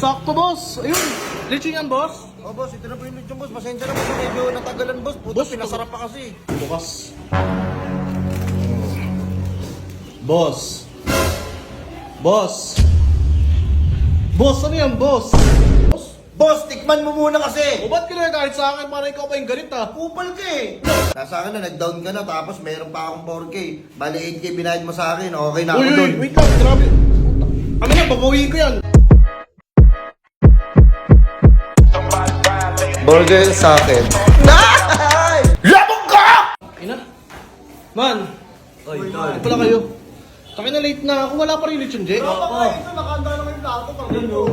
Sakto, boss. Ayun, lechon yan, boss. Oh, boss, ito na po yung lechon, boss. Pasensya na po, medyo natagalan, boss. Puto, Boss, pinasarap pa kasi. Bukas. Boss. Boss. Boss, ano yan, boss? Boss? Boss, tikman mo muna kasi. O ba't ka na kahit sa akin? Para ikaw pa yung galit, ha? Kupal ka eh. Nasa akin na, nag-down ka na, tapos meron pa akong 4K. Bali 8K binayad mo sa akin, okay na ako Uy, doon. wait lang, grabe. Ano yan, babawiin ko yan. Burger sa akin. Labog ka! Ina. Man. Ano pala kayo? Taki na late na ako. Wala pa rin lechon, Jay. Ito, nakahanda na yung plato pang gano'n.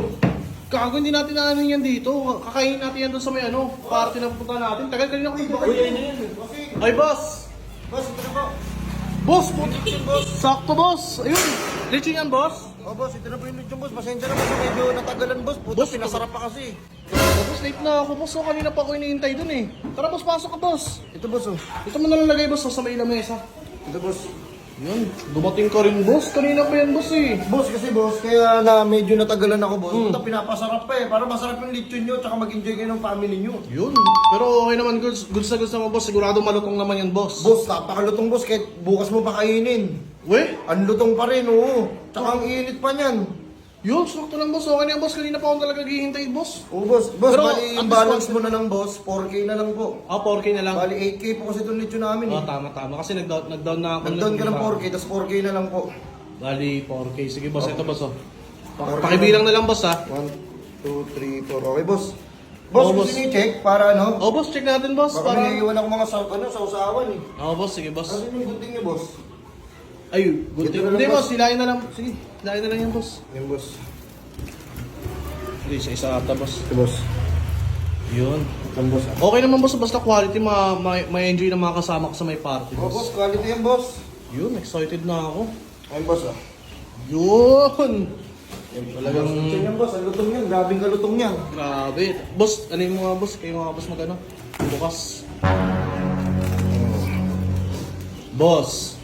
Gago, hindi natin na ano yan dito. Kakainin natin yan doon sa may ano, party na pupunta natin. Tagal kanina ko iba. Ay, boss. Boss, ito na po. Boss, boss. Sakto, boss. Ayun, lechon yan, boss. Oh, boss, ito na po yung lechon, boss. Pasensya na po, medyo natagalan, boss. Puto, Boss, pinasarap pa kasi. Boss, late na ako, boss. So, kanina pa ako iniintay doon eh. Tara, boss, pasok ka, boss. Ito, boss, oh. Ito mo nalalagay, boss, sa may lamesa. Ito, boss. Yun, dumating ka rin, boss. Kanina pa yan, boss eh. Boss, kasi boss, kaya na medyo natagalan ako, boss. Puto, pinapasarap pa eh. Para masarap yung lechon nyo, tsaka mag-enjoy kayo ng family nyo. Yun. Pero okay naman, goods na goods naman, boss. Sigurado malutong naman yan, boss. Boss, napakalutong, boss. Kahit bukas mo pa kainin. We? Ang lutong pa rin, oo. Tsaka ang init pa niyan. Yun, sakto lang, boss. Okay na yan, boss. Kanina pa ako talaga hihintay, boss. Oo, boss. Boss, Pero, bali, ang balance discount- mo na lang, boss. 4K na lang po. 4K na lang. Bali, 8K po kasi itong lechon namin eh. Tama. Kasi nag-down na ako. Nag-down ka ng 4K, tapos 4K na lang po. Bali, 4K. Sige, boss. Ito, boss, oh. 4K. Pakibilang na lang, boss, ha. 1, 2, 3, 4. Okay, boss. Boss, Oo, gusto boss. niyo i-check para ano? Oh, boss. Check natin, boss. Baka Para... may iwan ako mga sausawan eh. Oh, boss. Sige, boss. Ano yung gunting niyo, boss? Ay, good Ito thing. na lang, Hindi, boss. boss. Hilahin na lang. Sige, hilahin na lang yan, boss. Yung boss. Hindi, isa ata, boss. Ito, boss. Yun. Ang boss. Okay naman, boss. Basta quality, ma-enjoy na mga kasama ko sa may party, Oh, boss. boss, quality yan, boss. Yun, excited na ako. Ayun, boss, ah. Yun! Talagang... Lechon yan, boss. Ang lutong yan. Grabing kalutong yan. Grabe. Boss, ano yung mga boss? Kayo mga boss magano? Bukas. Boss.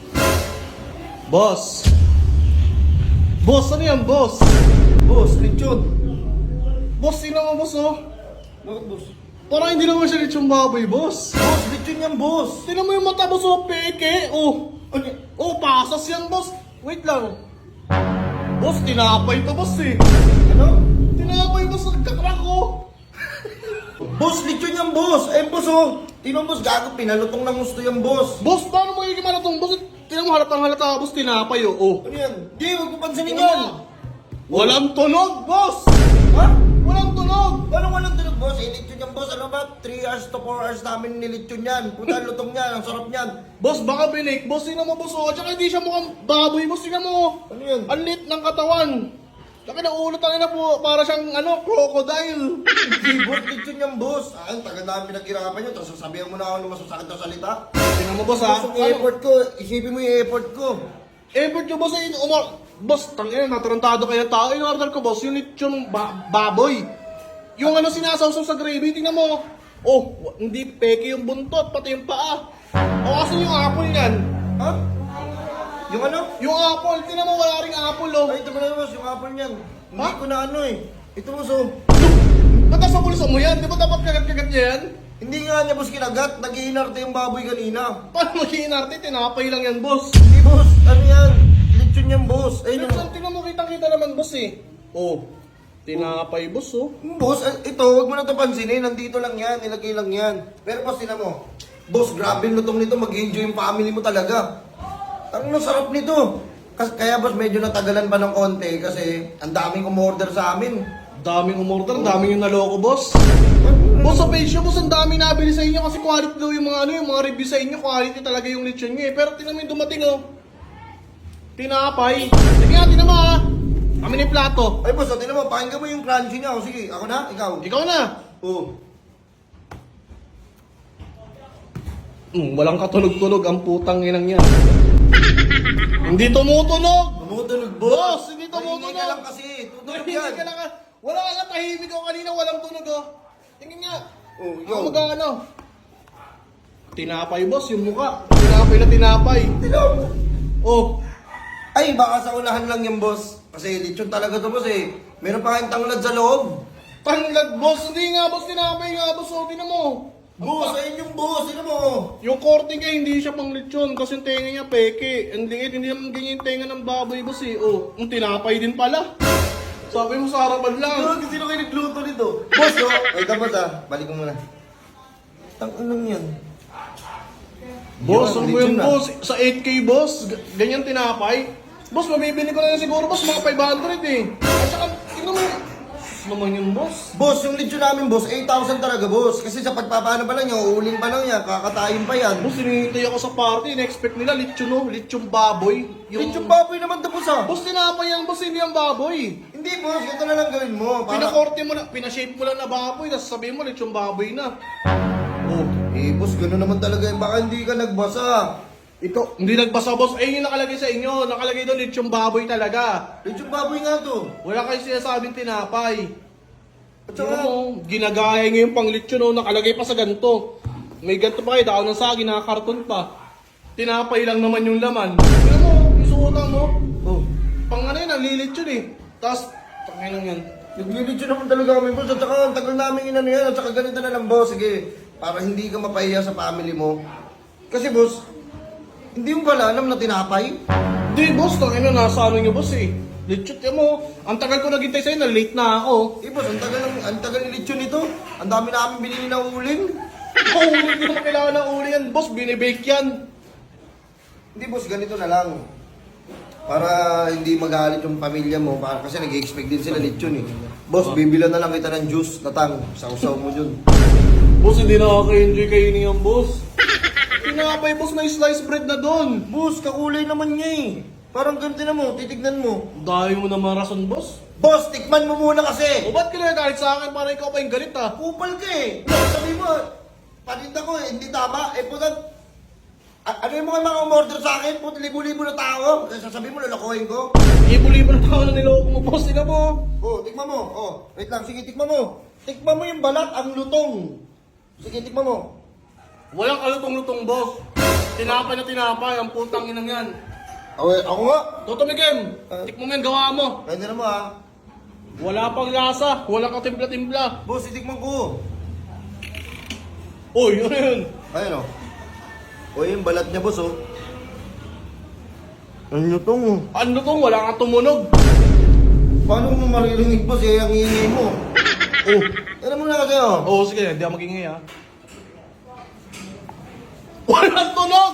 Boss. Boss, ano yan, boss? Boss, lechon. Boss, tingnan mo, boss, oh. Bakit, boss? Parang hindi naman siya lechong baboy, boss. Boss, lechon yan, boss. Tingnan mo yung mata, boss, oh, peke. Oh. Oh, pasas yan, boss. Wait lang. Boss, tinapay to, boss, eh. Ano? Tinapay, boss, nagkakrak, oh. Boss, lechon yan, boss. Eh, boss, oh. Tino, boss, gago, pinalutong ng gusto yan, boss. Boss, paano mo yung malatong, boss? Tingnan mo, halatang halata, boss, tinapay, oh. Oh. Ano yan? Di, huwag mo pansinin Tingnan yan. mo. Walang tunog, boss! Ha? Walang tunog! Paano walang tunog, boss? Eh, lechon yan, boss. Ano ba? 3 hours to 4 hours namin nilechon yan. Puta, ang lutong yan. Ang sarap niyan. Boss, baka binake, boss, tingnan mo, boss, oh. Tsaka hindi siya mukhang baboy, boss, tingnan mo. Ano yan? Ang lit ng katawan. Tsaka na ulo tayo na po, para siyang, ano, crocodile. Di, boss, lechon yan, boss. Ah, ang taga namin pinaghirapan nyo. Tapos sasabihan mo na ako ng masasakit na salita. Tingnan mo, boss, ha? Boss, yung effort ko. Isipin mo yung effort ko. Effort nyo, boss, eh, boss, tangina, natarantado kayo tao. In-order ko, boss, yung lechong baboy. Yung ano sinasawsaw sa gravy, tingnan mo. Oh, hindi peke yung buntot, pati yung paa. O, asan yung apple yan? Ha? Yung ano? Yung apple, tingnan mo, wala ring apple, oh. Ay, ito mo na, boss. Yung apple niyan. Hindi Ha? ko na ano eh. Ito, boss, oh. Ba't nasa bulsa mo yan? Di ba dapat kagat-kagat niya yan? Hindi nga niya, boss, kinagat. Nag-iinarte yung baboy kanina. Paano mag-iinarte? Tinapay lang yan, boss. Hindi, boss. Ano yan? Lechon yan, boss. Ayun yung... Pero tingnan mo, kitang-kita naman, boss, eh. Oh, tinapay, boss, oh. Boss, ito, huwag mo na ito pansinin. Nandito lang yan, nilagay lang yan. Pero boss, tinan mo. Boss, grabe yung lutong nito. Mag-enjoy yung family mo talaga. Ang sarap nito. Kaya boss, medyo natagalan pa ng konti kasi ang daming umorder sa amin. Daming umorder, daming yung naloko, boss. Boss, sa page nyo, boss, ang dami nabili sa inyo kasi quality daw yung mga ano, yung mga review sa inyo, quality talaga yung lechon nyo, eh. Pero tingnan mo yung dumating, oh. Tinapay. Sige nga, tingnan mo, ha. Kami na yung plato. Ay boss, tinan mo, pakinggan mo yung crunchy niya. O, sige, ako na, ikaw. Ikaw na. Oo. Walang katunog-tunog ang putang inang yan. Hindi tumutunog! Tumutunog, Boss, boss. hindi tumutunog. Maingay ka lang kasi. Tutunog Hindi yan. ka lang, wala ka tahimik ako kanina, walang tunog, oh. Tingin nga. Oh, Ako yo. mag-ano. Tinapay, boss, yung muka. Tinapay na tinapay. Tinan mo. Oh, Ay, baka sa unahan lang yan, boss. Kasi lechon talaga to, boss eh. Meron pa kayong tanglad sa loob. Tanglad, boss. Hindi nga, boss. Tinapay nga, boss. O, tinan mo. Boss, ayun yung boss. Sino mo? Yung korte nga, hindi siya pang lechon kasi yung tenga niya peke. Ang liit, hindi naman ganyan yung tenga ng baboy, boss eh. Oh, yung tinapay din pala. Sabi mo sa harapan lang. Sino kayo nagluto nito? Boss, no? Ay, dapat balik mo muna. Tangunang yan. Boss, Yun, ano mo lechon yun, na. boss? Sa 8K, boss? Ganyan tinapay? Boss, mabibili ko na yan siguro, boss, mga 500 eh. At saka, tingnan mo yung... naman yung boss. Boss, yung lechon namin, boss, 8,000 talaga, boss. Kasi sa pagpapaano pa lang yan, uuling pa lang yan, kakatayin pa yan. Boss, hinihintay ako sa party. In-expect nila, lechon no? Lechon baboy. Lechon baboy naman tapos Boss, tinapay yan, boss, hindi ang baboy. Hindi, boss, ito na lang gawin mo. Pinakorte mo na, pinashape mo lang na baboy, tapos sabihin mo, lechon baboy na. Oh, boss, gano'n naman talaga. Baka hindi ka nagbasa. Ito, hindi nagbasa, boss. Eh, yung nakalagay sa inyo. Nakalagay doon, lechon baboy talaga. Lechon baboy nga to. Wala kayo sinasabing tinapay. At Tingnan saka, mo, ginagaya ngayon pang lechon, no? Nakalagay pa sa ganito. May ganito pa kayo, daon ng saging, nakakarton pa. Tinapay lang naman yung laman. Tingnan mo, isuotang mo. oh, Pang ano yun, nalilechon eh. Tapos, tangay lang yan. naglilechon naman talaga kami, boss. At saka, ang tagal namin inano yan. At saka, ganito na lang, boss. Sige, para hindi ka mapahiya sa family mo. Kasi, boss, hindi mo pala alam na tinapay? Hindi, boss, tangay na, nasa ano nyo, boss eh. Lechon, yan mo. Ang tagal ko naghintay sa'yo, na-late na ako. Boss, ang tagal ni lechon nito. Ang dami namin binili na uling. Uling, hindi mo kailangan ng uling yan, boss. Binibake yan. Hindi, boss, ganito na lang. Para hindi magalit yung pamilya mo. Kasi nag-expect din sila lechon eh. Boss, bibilan na lang kita ng juice, tatang. Sausaw mo dun. Boss, hindi nakaka-enjoy kainin yan, boss. Tinapay, boss, may sliced bread na doon. Boss, kakulay naman niya eh. Parang ganito na mo, titignan mo. Dahil mo naman rason, boss. Boss, tikman mo muna kasi. O ba't ka nagagalit sa akin? Parang ikaw pa yung galit, ah. Kupal ka eh. Sabi mo, paninda ko eh, hindi tama. Puta, ano yung mga umorder sa akin? Puta, libo-libo na tao. Sasabihin mo, lalakohin ko. Ibo-libo na tao na niloko mo, boss. Tingnan mo. Oh, tikman mo. Oh, wait lang, sige, tikman mo. Tikman mo yung balat, ang lutong. Sige, tikman mo. Walang kalutong-lutong, boss. Tinapay na tinapay. Ang putang inang yan. Ako nga. Toto Miguel, tikmo mo yan, gawa mo. Pwede na mo ha. Wala pang lasa. Walang katimpla-timpla. Boss, itikman ko. Uy, ano yun? Ayun o. O yung balat niya, boss oh. Ang lutong oh. Ano tong? Wala kang tumunog. Paano mo maririnig, boss? Eh, ang ingay mo. Oh. Ano mo na kasi oh. Oo, sige. Hindi ako magingay, ha. Walang tunog!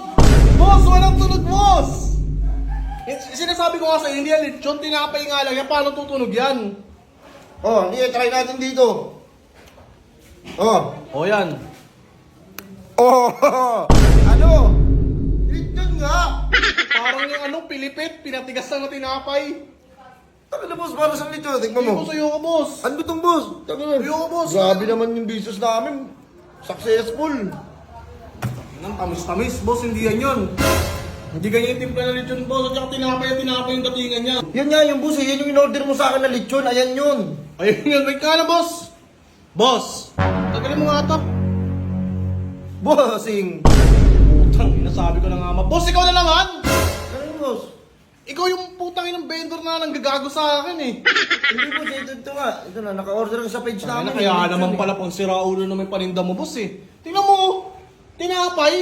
Boss, walang tunog, boss! Sinasabi ko nga sa'yo, hindi yan lechon, tinapay nga lang yan. Paano tutunog yan? Oh, hindi, try natin dito. Oh. O yan. Oh, ano? Lechon nga. Parang yung anong pilipit, pinatigas lang na tinapay. Ano na, boss? Para sa lechon? Tikman Hindi mo. ko sa'yo ko, boss. Ano itong boss? Ayoko, boss. Grabe naman yung business namin. Successful. Ang tamis-tamis, boss, hindi yan yun. Hindi ganyan yung timpla na lechon, boss. At saka tinapay yung datingan niya. Yan nga yung boss, yan yung in-order mo sa akin na lechon. Ayan yun. Ayun yun, wait ka na, boss. Boss, tagalin mo nga ito. Bossing. Putang, inasabi ko na nga, boss, ikaw na naman! Ano boss? Ikaw yung putang inang vendor na nanggagago sa akin eh. Hindi boss, ito nga. Ito na, naka-order ka sa page Ay, namin. na, kaya Lechon, naman eh. pala pang siraulo na may paninda mo, boss eh. Tingnan mo, tinapay.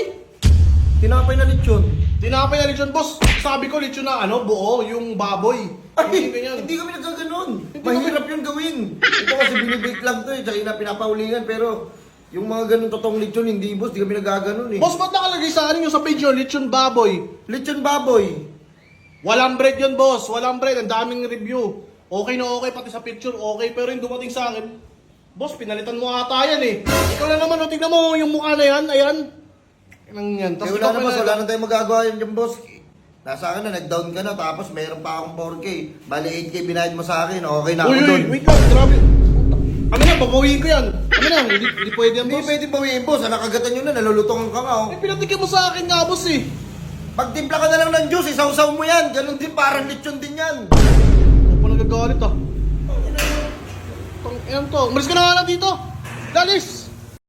Tinapay na lechon. Tinapay na lechon, boss. Sabi ko lechon na ano, buo, yung baboy. Ay, ganyan. hindi kami nagkaganon. Hindi Mahirap yung gawin. Ito kasi binibake lang to eh, tsaka na pinapaulingan. Pero yung mga ganun totoong lechon, hindi boss, di kami nagkaganon eh. Boss, ba't nakalagay sa akin yung sa page yun, lechon baboy? Lechon baboy. Walang bread yun, boss. Walang bread. Ang daming review. Okay na okay, pati sa picture, okay. Pero yung dumating sa akin, boss, pinalitan mo ata yan eh. Ikaw na naman, tignan mo yung mukha na yan. Ayan. Nang yan. Eh wala na boss, wala na tayong magagawa yun dyan boss. Nasa akin na, nag-down ka na, tapos meron pa akong 4K. Bali 8K binayad mo sa akin, okay na ako Uy, doon. wait lang, grabe. Ano na, babawiin ko yan. Ano na, hindi pwede yan, Hindi boss. pwede bawiin boss, nakagatan nyo na, nalulutongan ka nga oh. Eh, pinatikin mo sa akin nga, boss eh. Pagtimpla ka na lang ng juice, isawsaw mo yan. Ganon din, parang lechon din yan. Ako pa nagagalit ah. Tang, yan to. Umalis ka na nga lang dito. Dalis!